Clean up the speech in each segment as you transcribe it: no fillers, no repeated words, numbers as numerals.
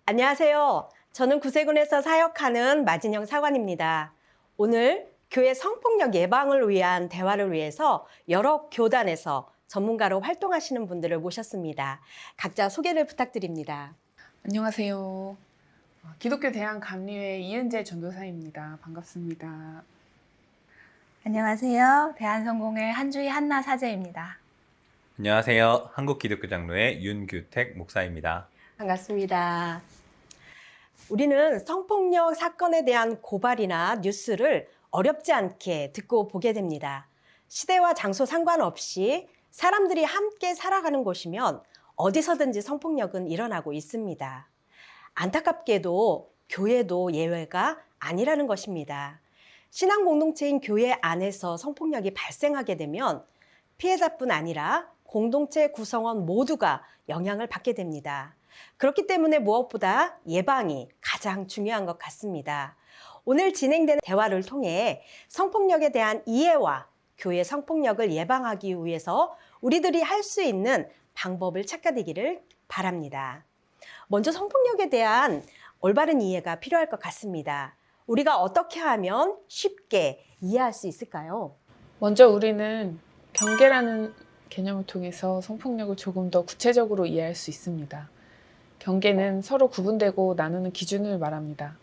안녕하세요. 저는 구세군에서 사역하는 마진영 사관입니다. 오늘 교회 성폭력 예방을 위한 대화를 위해서 여러 교단에서 전문가로 활동하시는 분들을 모셨습니다. 각자 소개를 부탁드립니다. 안녕하세요. 기독교 대한감리회 이은재 전도사입니다. 반갑습니다. 안녕하세요. 대한성공회 한주희 한나 사제입니다. 안녕하세요. 한국기독교장로회 윤규택 목사입니다. 반갑습니다. 우리는 성폭력 사건에 대한 고발이나 뉴스를 어렵지 않게 듣고 보게 됩니다. 시대와 장소 상관없이 사람들이 함께 살아가는 곳이면 어디서든지 성폭력은 일어나고 있습니다. 안타깝게도 교회도 예외가 아니라는 것입니다. 신앙 공동체인 교회 안에서 성폭력이 발생하게 되면 피해자뿐 아니라 공동체 구성원 모두가 영향을 받게 됩니다. 그렇기 때문에 무엇보다 예방이 가장 중요한 것 같습니다. 오늘 진행되는 대화를 통해 성폭력에 대한 이해와 교회 성폭력을 예방하기 위해서 우리들이 할 수 있는 방법을 찾아내기를 바랍니다. 먼저 성폭력에 대한 올바른 이해가 필요할 것 같습니다. 우리가 어떻게 하면 쉽게 이해할 수 있을까요? 먼저 우리는 경계라는 개념을 통해서 성폭력을 조금 더 구체적으로 이해할 수 있습니다. 경계는 서로 구분되고 나누는 기준을 말합니다.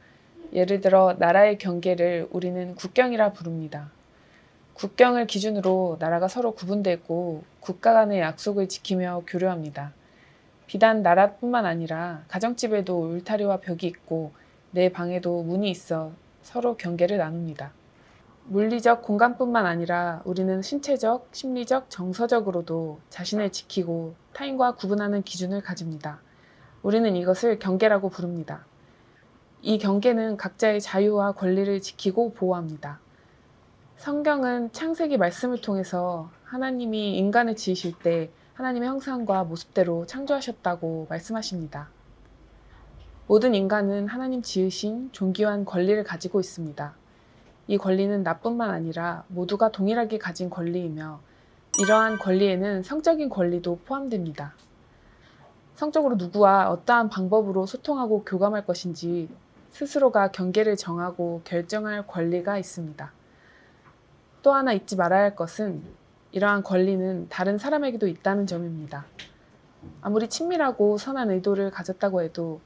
예를 들어 나라의 경계를 우리는 국경이라 부릅니다. 국경을 기준으로 나라가 서로 구분되고 국가 간의 약속을 지키며 교류합니다. 비단 나라뿐만 아니라 가정집에도 울타리와 벽이 있고 내 방에도 문이 있어 서로 경계를 나눕니다. 물리적 공간뿐만 아니라 우리는 신체적, 심리적, 정서적으로도 자신을 지키고 타인과 구분하는 기준을 가집니다. 우리는 이것을 경계라고 부릅니다. 이 경계는 각자의 자유와 권리를 지키고 보호합니다. 성경은 창세기 말씀을 통해서 하나님이 인간을 지으실 때 하나님의 형상과 모습대로 창조하셨다고 말씀하십니다. 모든 인간은 하나님 지으신 존귀한 권리를 가지고 있습니다. 이 권리는 나뿐만 아니라 모두가 동일하게 가진 권리이며 이러한 권리에는 성적인 권리도 포함됩니다. 성적으로 누구와 어떠한 방법으로 소통하고 교감할 것인지 스스로가 경계를 정하고 결정할 권리가 있습니다. 또 하나 잊지 말아야 할 것은 이러한 권리는 다른 사람에게도 있다는 점입니다. 아무리 친밀하고 선한 의도를 가졌다고 해도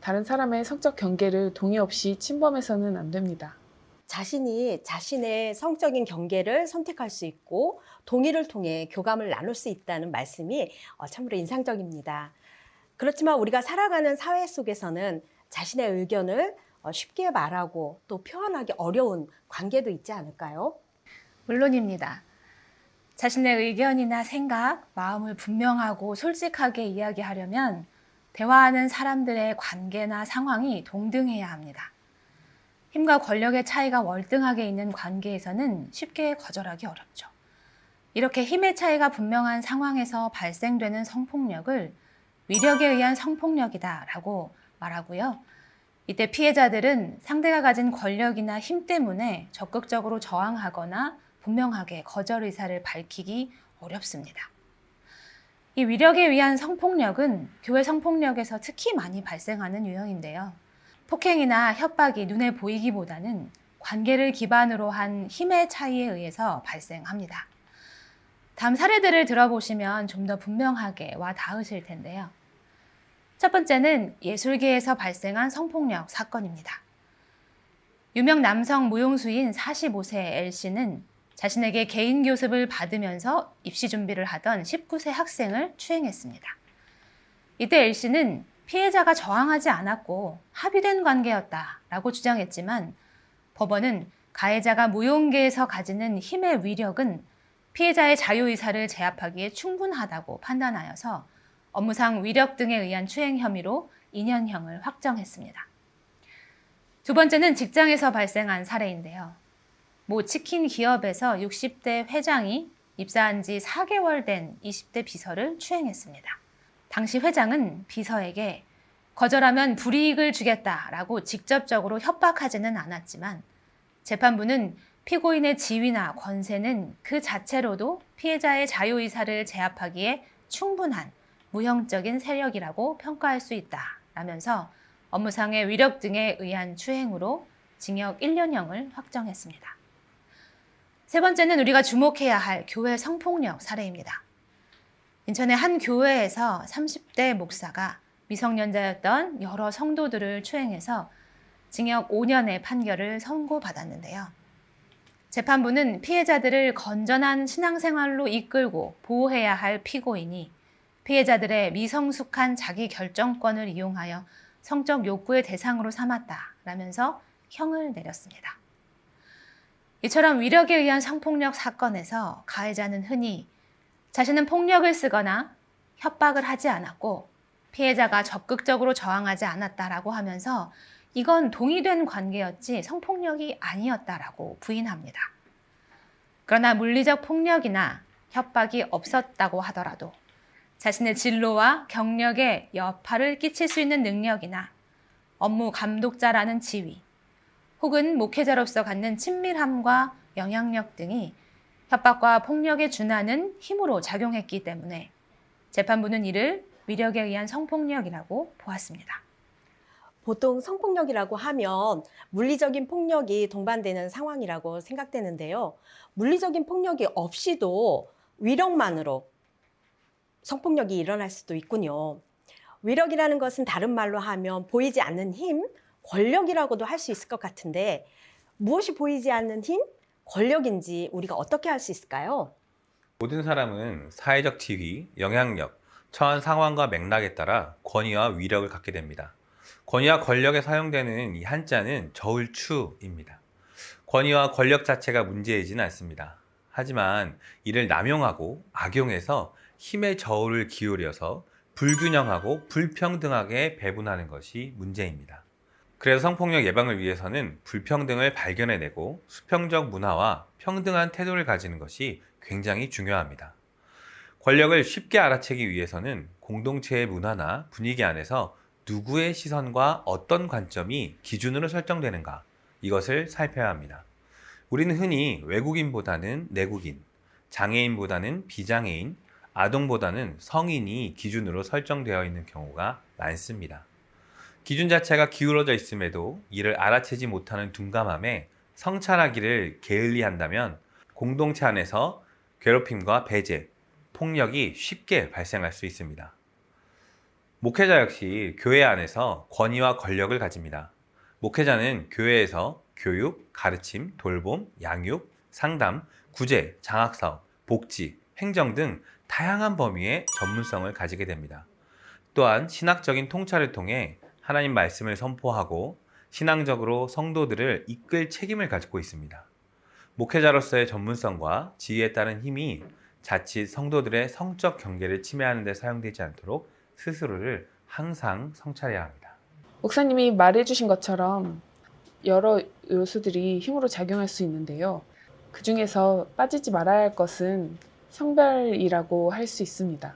다른 사람의 성적 경계를 동의 없이 침범해서는 안 됩니다. 자신이 자신의 성적인 경계를 선택할 수 있고 동의를 통해 교감을 나눌 수 있다는 말씀이 참으로 인상적입니다. 그렇지만 우리가 살아가는 사회 속에서는 자신의 의견을 쉽게 말하고 또 표현하기 어려운 관계도 있지 않을까요? 물론입니다. 자신의 의견이나 생각, 마음을 분명하고 솔직하게 이야기하려면 대화하는 사람들의 관계나 상황이 동등해야 합니다. 힘과 권력의 차이가 월등하게 있는 관계에서는 쉽게 거절하기 어렵죠. 이렇게 힘의 차이가 분명한 상황에서 발생되는 성폭력을 위력에 의한 성폭력이다라고 말하고요. 이때 피해자들은 상대가 가진 권력이나 힘 때문에 적극적으로 저항하거나 분명하게 거절 의사를 밝히기 어렵습니다. 이 위력에 의한 성폭력은 교회 성폭력에서 특히 많이 발생하는 유형인데요. 폭행이나 협박이 눈에 보이기보다는 관계를 기반으로 한 힘의 차이에 의해서 발생합니다. 다음 사례들을 들어보시면 좀 더 분명하게 와 닿으실 텐데요. 첫 번째는 예술계에서 발생한 성폭력 사건입니다. 유명 남성 무용수인 45세 L씨는 자신에게 개인 교습을 받으면서 입시 준비를 하던 19세 학생을 추행했습니다. 이때 L씨는 피해자가 저항하지 않았고 합의된 관계였다라고 주장했지만 법원은 가해자가 무용계에서 가지는 힘의 위력은 피해자의 자유의사를 제압하기에 충분하다고 판단하여서 업무상 위력 등에 의한 추행 혐의로 2년형을 확정했습니다. 두 번째는 직장에서 발생한 사례인데요. 모 치킨 기업에서 60대 회장이 입사한 지 4개월 된 20대 비서를 추행했습니다. 당시 회장은 비서에게 거절하면 불이익을 주겠다라고 직접적으로 협박하지는 않았지만 재판부는 피고인의 지위나 권세는 그 자체로도 피해자의 자유의사를 제압하기에 충분한 무형적인 세력이라고 평가할 수 있다라면서 업무상의 위력 등에 의한 추행으로 징역 1년형을 확정했습니다. 세 번째는 우리가 주목해야 할 교회 성폭력 사례입니다. 인천의 한 교회에서 30대 목사가 미성년자였던 여러 성도들을 추행해서 징역 5년의 판결을 선고받았는데요. 재판부는 피해자들을 건전한 신앙생활로 이끌고 보호해야 할 피고인이 피해자들의 미성숙한 자기 결정권을 이용하여 성적 욕구의 대상으로 삼았다라면서 형을 내렸습니다. 이처럼 위력에 의한 성폭력 사건에서 가해자는 흔히 자신은 폭력을 쓰거나 협박을 하지 않았고 피해자가 적극적으로 저항하지 않았다라고 하면서 이건 동의된 관계였지 성폭력이 아니었다라고 부인합니다. 그러나 물리적 폭력이나 협박이 없었다고 하더라도 자신의 진로와 경력에 여파를 끼칠 수 있는 능력이나 업무 감독자라는 지위, 혹은 목회자로서 갖는 친밀함과 영향력 등이 협박과 폭력에 준하는 힘으로 작용했기 때문에 재판부는 이를 위력에 의한 성폭력이라고 보았습니다. 보통 성폭력이라고 하면 물리적인 폭력이 동반되는 상황이라고 생각되는데요. 물리적인 폭력이 없이도 위력만으로 성폭력이 일어날 수도 있군요. 위력이라는 것은 다른 말로 하면 보이지 않는 힘, 권력이라고도 할 수 있을 것 같은데 무엇이 보이지 않는 힘, 권력인지 우리가 어떻게 할 수 있을까요? 모든 사람은 사회적 지위, 영향력, 처한 상황과 맥락에 따라 권위와 위력을 갖게 됩니다. 권위와 권력에 사용되는 이 한자는 저울추입니다. 권위와 권력 자체가 문제이지는 않습니다. 하지만 이를 남용하고 악용해서 힘의 저울을 기울여서 불균형하고 불평등하게 배분하는 것이 문제입니다. 그래서 성폭력 예방을 위해서는 불평등을 발견해내고 수평적 문화와 평등한 태도를 가지는 것이 굉장히 중요합니다. 권력을 쉽게 알아채기 위해서는 공동체의 문화나 분위기 안에서 누구의 시선과 어떤 관점이 기준으로 설정되는가, 이것을 살펴야 합니다. 우리는 흔히 외국인보다는 내국인, 장애인보다는 비장애인, 아동보다는 성인이 기준으로 설정되어 있는 경우가 많습니다. 기준 자체가 기울어져 있음에도 이를 알아채지 못하는 둔감함에 성찰하기를 게을리한다면 공동체 안에서 괴롭힘과 배제, 폭력이 쉽게 발생할 수 있습니다. 목회자 역시 교회 안에서 권위와 권력을 가집니다. 목회자는 교회에서 교육, 가르침, 돌봄, 양육, 상담, 구제, 장학사업, 복지, 행정 등 다양한 범위의 전문성을 가지게 됩니다. 또한 신학적인 통찰을 통해 하나님 말씀을 선포하고 신앙적으로 성도들을 이끌 책임을 가지고 있습니다. 목회자로서의 전문성과 지위에 따른 힘이 자칫 성도들의 성적 경계를 침해하는 데 사용되지 않도록 스스로를 항상 성찰해야 합니다. 목사님이 말해주신 것처럼 여러 요소들이 힘으로 작용할 수 있는데요. 그 중에서 빠지지 말아야 할 것은 성별이라고 할 수 있습니다.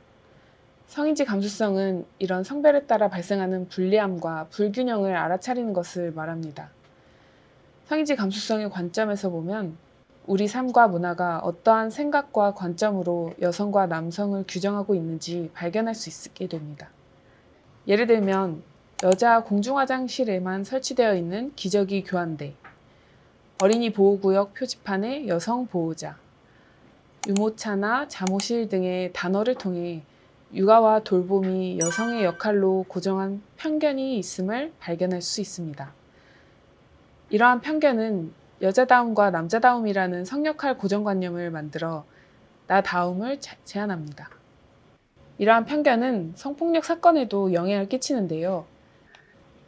성인지 감수성은 이런 성별에 따라 발생하는 불리함과 불균형을 알아차리는 것을 말합니다. 성인지 감수성의 관점에서 보면 우리 삶과 문화가 어떠한 생각과 관점으로 여성과 남성을 규정하고 있는지 발견할 수 있게 됩니다. 예를 들면 여자 공중화장실에만 설치되어 있는 기저귀 교환대, 어린이 보호구역 표지판의 여성 보호자, 유모차나 잠옷실 등의 단어를 통해 육아와 돌봄이 여성의 역할로 고정한 편견이 있음을 발견할 수 있습니다. 이러한 편견은 여자다움과 남자다움이라는 성역할 고정관념을 만들어 나다움을 제한합니다. 이러한 편견은 성폭력 사건에도 영향을 끼치는데요.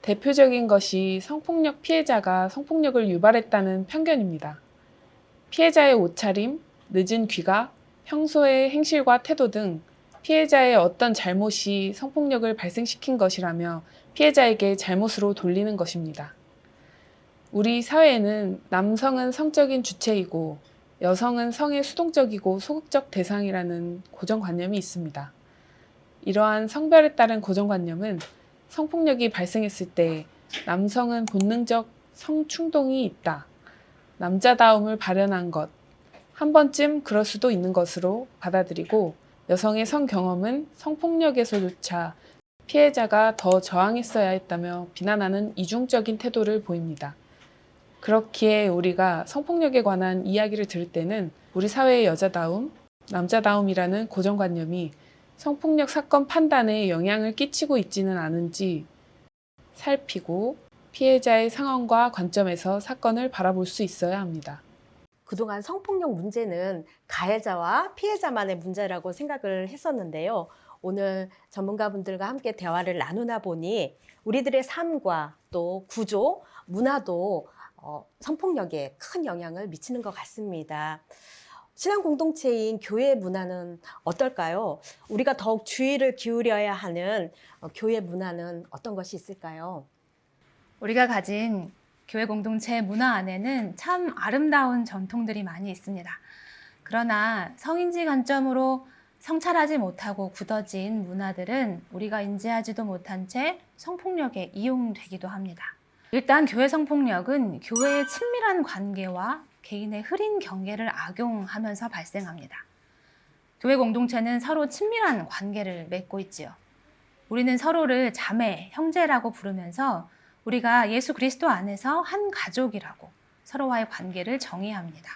대표적인 것이 성폭력 피해자가 성폭력을 유발했다는 편견입니다. 피해자의 옷차림, 늦은 귀가, 평소의 행실과 태도 등 피해자의 어떤 잘못이 성폭력을 발생시킨 것이라며 피해자에게 잘못으로 돌리는 것입니다. 우리 사회에는 남성은 성적인 주체이고 여성은 성의 수동적이고 소극적 대상이라는 고정관념이 있습니다. 이러한 성별에 따른 고정관념은 성폭력이 발생했을 때 남성은 본능적 성충동이 있다, 남자다움을 발현한 것, 한 번쯤 그럴 수도 있는 것으로 받아들이고 여성의 성경험은 성폭력에서조차 피해자가 더 저항했어야 했다며 비난하는 이중적인 태도를 보입니다. 그렇기에 우리가 성폭력에 관한 이야기를 들을 때는 우리 사회의 여자다움, 남자다움이라는 고정관념이 성폭력 사건 판단에 영향을 끼치고 있지는 않은지 살피고 피해자의 상황과 관점에서 사건을 바라볼 수 있어야 합니다. 그동안 성폭력 문제는 가해자와 피해자만의 문제라고 생각을 했었는데요. 오늘 전문가분들과 함께 대화를 나누다 보니 우리들의 삶과 또 구조, 문화도 성폭력에 큰 영향을 미치는 것 같습니다. 신앙 공동체인 교회 문화는 어떨까요? 우리가 더욱 주의를 기울여야 하는 교회 문화는 어떤 것이 있을까요? 우리가 가진 교회 공동체 문화 안에는 참 아름다운 전통들이 많이 있습니다. 그러나 성인지 관점으로 성찰하지 못하고 굳어진 문화들은 우리가 인지하지도 못한 채 성폭력에 이용되기도 합니다. 일단 교회 성폭력은 교회의 친밀한 관계와 개인의 흐린 경계를 악용하면서 발생합니다. 교회 공동체는 서로 친밀한 관계를 맺고 있지요. 우리는 서로를 자매, 형제라고 부르면서 우리가 예수 그리스도 안에서 한 가족이라고 서로와의 관계를 정의합니다.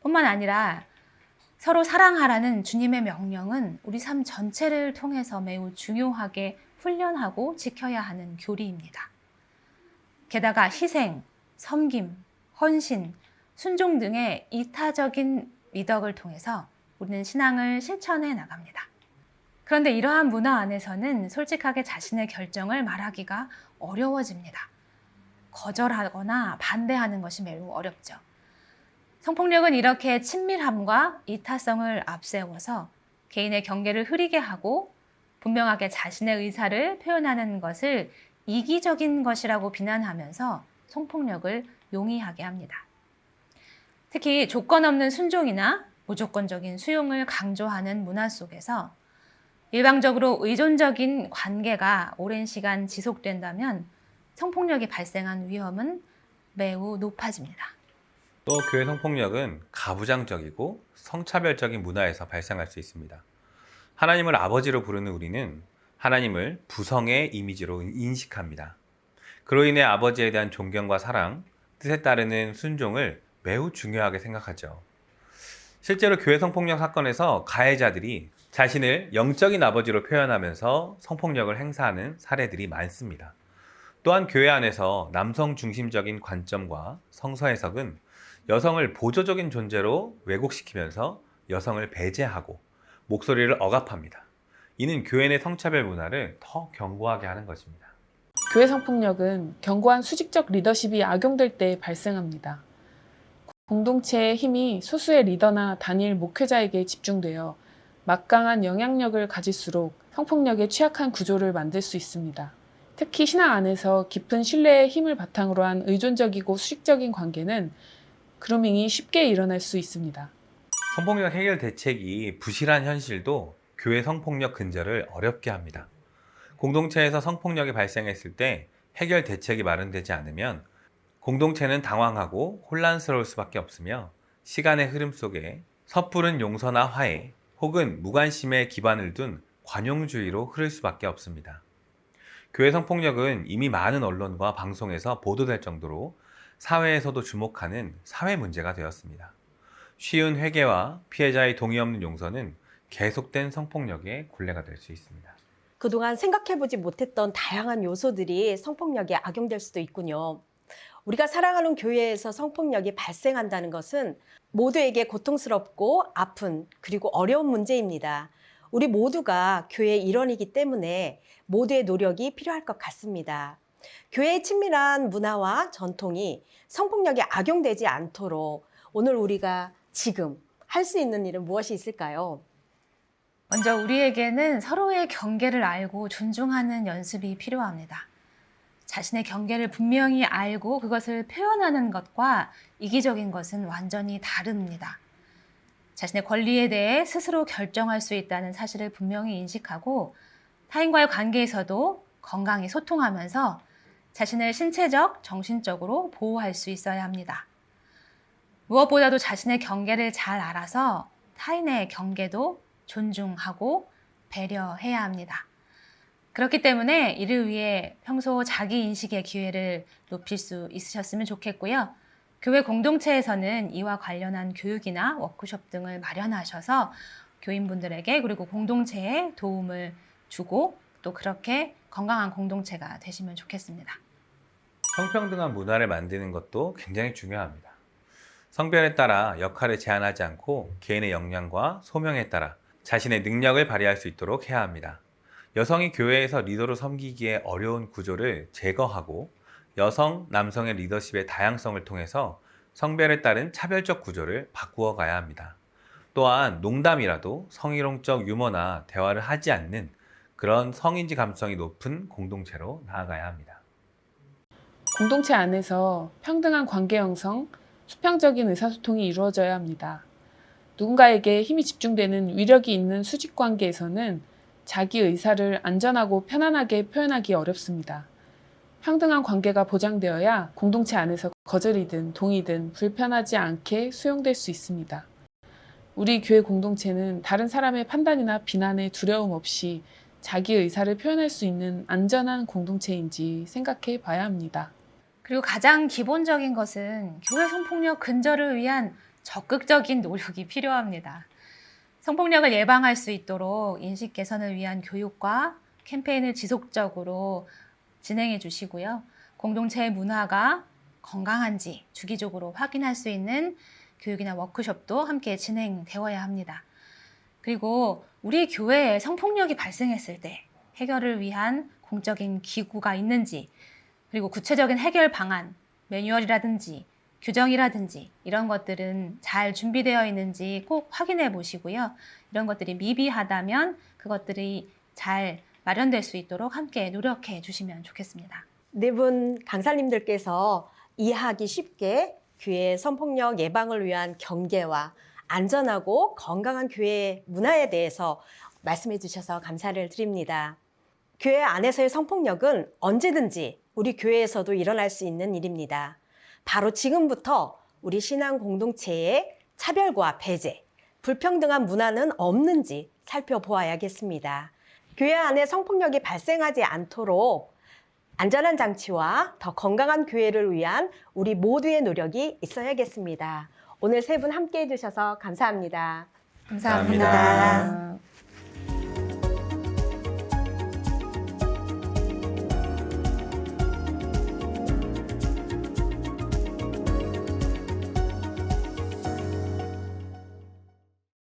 뿐만 아니라 서로 사랑하라는 주님의 명령은 우리 삶 전체를 통해서 매우 중요하게 훈련하고 지켜야 하는 교리입니다. 게다가 희생, 섬김, 헌신, 순종 등의 이타적인 미덕을 통해서 우리는 신앙을 실천해 나갑니다. 그런데 이러한 문화 안에서는 솔직하게 자신의 결정을 말하기가 어려워집니다. 거절하거나 반대하는 것이 매우 어렵죠. 성폭력은 이렇게 친밀함과 이타성을 앞세워서 개인의 경계를 흐리게 하고 분명하게 자신의 의사를 표현하는 것을 이기적인 것이라고 비난하면서 성폭력을 용이하게 합니다. 특히 조건 없는 순종이나 무조건적인 수용을 강조하는 문화 속에서 일방적으로 의존적인 관계가 오랜 시간 지속된다면 성폭력이 발생한 위험은 매우 높아집니다. 또 교회 성폭력은 가부장적이고 성차별적인 문화에서 발생할 수 있습니다. 하나님을 아버지로 부르는 우리는 하나님을 부성의 이미지로 인식합니다. 그로 인해 아버지에 대한 존경과 사랑, 뜻에 따르는 순종을 매우 중요하게 생각하죠. 실제로 교회 성폭력 사건에서 가해자들이 자신을 영적인 아버지로 표현하면서 성폭력을 행사하는 사례들이 많습니다. 또한 교회 안에서 남성 중심적인 관점과 성서 해석은 여성을 보조적인 존재로 왜곡시키면서 여성을 배제하고 목소리를 억압합니다. 이는 교회 내 성차별 문화를 더 견고하게 하는 것입니다. 교회 성폭력은 견고한 수직적 리더십이 악용될 때 발생합니다. 공동체의 힘이 소수의 리더나 단일 목회자에게 집중되어 막강한 영향력을 가질수록 성폭력에 취약한 구조를 만들 수 있습니다. 특히 신앙 안에서 깊은 신뢰의 힘을 바탕으로 한 의존적이고 수직적인 관계는 그루밍이 쉽게 일어날 수 있습니다. 성폭력 해결 대책이 부실한 현실도 교회 성폭력 근절을 어렵게 합니다. 공동체에서 성폭력이 발생했을 때 해결 대책이 마련되지 않으면 공동체는 당황하고 혼란스러울 수밖에 없으며 시간의 흐름 속에 섣부른 용서나 화해 혹은 무관심에 기반을 둔 관용주의로 흐를 수밖에 없습니다. 교회 성폭력은 이미 많은 언론과 방송에서 보도될 정도로 사회에서도 주목하는 사회 문제가 되었습니다. 쉬운 회개와 피해자의 동의 없는 용서는 계속된 성폭력의 굴레가 될 수 있습니다. 그동안 생각해보지 못했던 다양한 요소들이 성폭력에 악용될 수도 있군요. 우리가 사랑하는 교회에서 성폭력이 발생한다는 것은 모두에게 고통스럽고 아픈 그리고 어려운 문제입니다. 우리 모두가 교회의 일원이기 때문에 모두의 노력이 필요할 것 같습니다. 교회의 친밀한 문화와 전통이 성폭력에 악용되지 않도록 오늘 우리가 지금 할 수 있는 일은 무엇이 있을까요? 먼저 우리에게는 서로의 경계를 알고 존중하는 연습이 필요합니다. 자신의 경계를 분명히 알고 그것을 표현하는 것과 이기적인 것은 완전히 다릅니다. 자신의 권리에 대해 스스로 결정할 수 있다는 사실을 분명히 인식하고 타인과의 관계에서도 건강히 소통하면서 자신을 신체적, 정신적으로 보호할 수 있어야 합니다. 무엇보다도 자신의 경계를 잘 알아서 타인의 경계도 존중하고 배려해야 합니다. 그렇기 때문에 이를 위해 평소 자기 인식의 기회를 높일 수 있으셨으면 좋겠고요. 교회 공동체에서는 이와 관련한 교육이나 워크숍 등을 마련하셔서 교인분들에게 그리고 공동체에 도움을 주고 또 그렇게 건강한 공동체가 되시면 좋겠습니다. 성평등한 문화를 만드는 것도 굉장히 중요합니다. 성별에 따라 역할을 제한하지 않고 개인의 역량과 소명에 따라 자신의 능력을 발휘할 수 있도록 해야 합니다. 여성이 교회에서 리더로 섬기기에 어려운 구조를 제거하고 여성, 남성의 리더십의 다양성을 통해서 성별에 따른 차별적 구조를 바꾸어 가야 합니다. 또한 농담이라도 성희롱적 유머나 대화를 하지 않는 그런 성인지 감수성이 높은 공동체로 나아가야 합니다. 공동체 안에서 평등한 관계 형성, 수평적인 의사소통이 이루어져야 합니다. 누군가에게 힘이 집중되는 위력이 있는 수직 관계에서는 자기 의사를 안전하고 편안하게 표현하기 어렵습니다. 평등한 관계가 보장되어야 공동체 안에서 거절이든 동의든 불편하지 않게 수용될 수 있습니다. 우리 교회 공동체는 다른 사람의 판단이나 비난에 두려움 없이 자기 의사를 표현할 수 있는 안전한 공동체인지 생각해 봐야 합니다. 그리고 가장 기본적인 것은 교회 성폭력 근절을 위한 적극적인 노력이 필요합니다. 성폭력을 예방할 수 있도록 인식 개선을 위한 교육과 캠페인을 지속적으로 진행해 주시고요. 공동체의 문화가 건강한지 주기적으로 확인할 수 있는 교육이나 워크숍도 함께 진행되어야 합니다. 그리고 우리 교회에 성폭력이 발생했을 때 해결을 위한 공적인 기구가 있는지, 그리고 구체적인 해결 방안, 매뉴얼이라든지 규정이라든지 이런 것들은 잘 준비되어 있는지 꼭 확인해 보시고요. 이런 것들이 미비하다면 그것들이 잘 마련될 수 있도록 함께 노력해 주시면 좋겠습니다. 네 분 강사님들께서 이해하기 쉽게 교회 성폭력 예방을 위한 경계와 안전하고 건강한 교회 문화에 대해서 말씀해 주셔서 감사를 드립니다. 교회 안에서의 성폭력은 언제든지 우리 교회에서도 일어날 수 있는 일입니다. 바로 지금부터 우리 신앙 공동체의 차별과 배제, 불평등한 문화는 없는지 살펴보아야겠습니다. 교회 안에 성폭력이 발생하지 않도록 안전한 장치와 더 건강한 교회를 위한 우리 모두의 노력이 있어야겠습니다. 오늘 세 분 함께 해주셔서 감사합니다. 감사합니다. 감사합니다.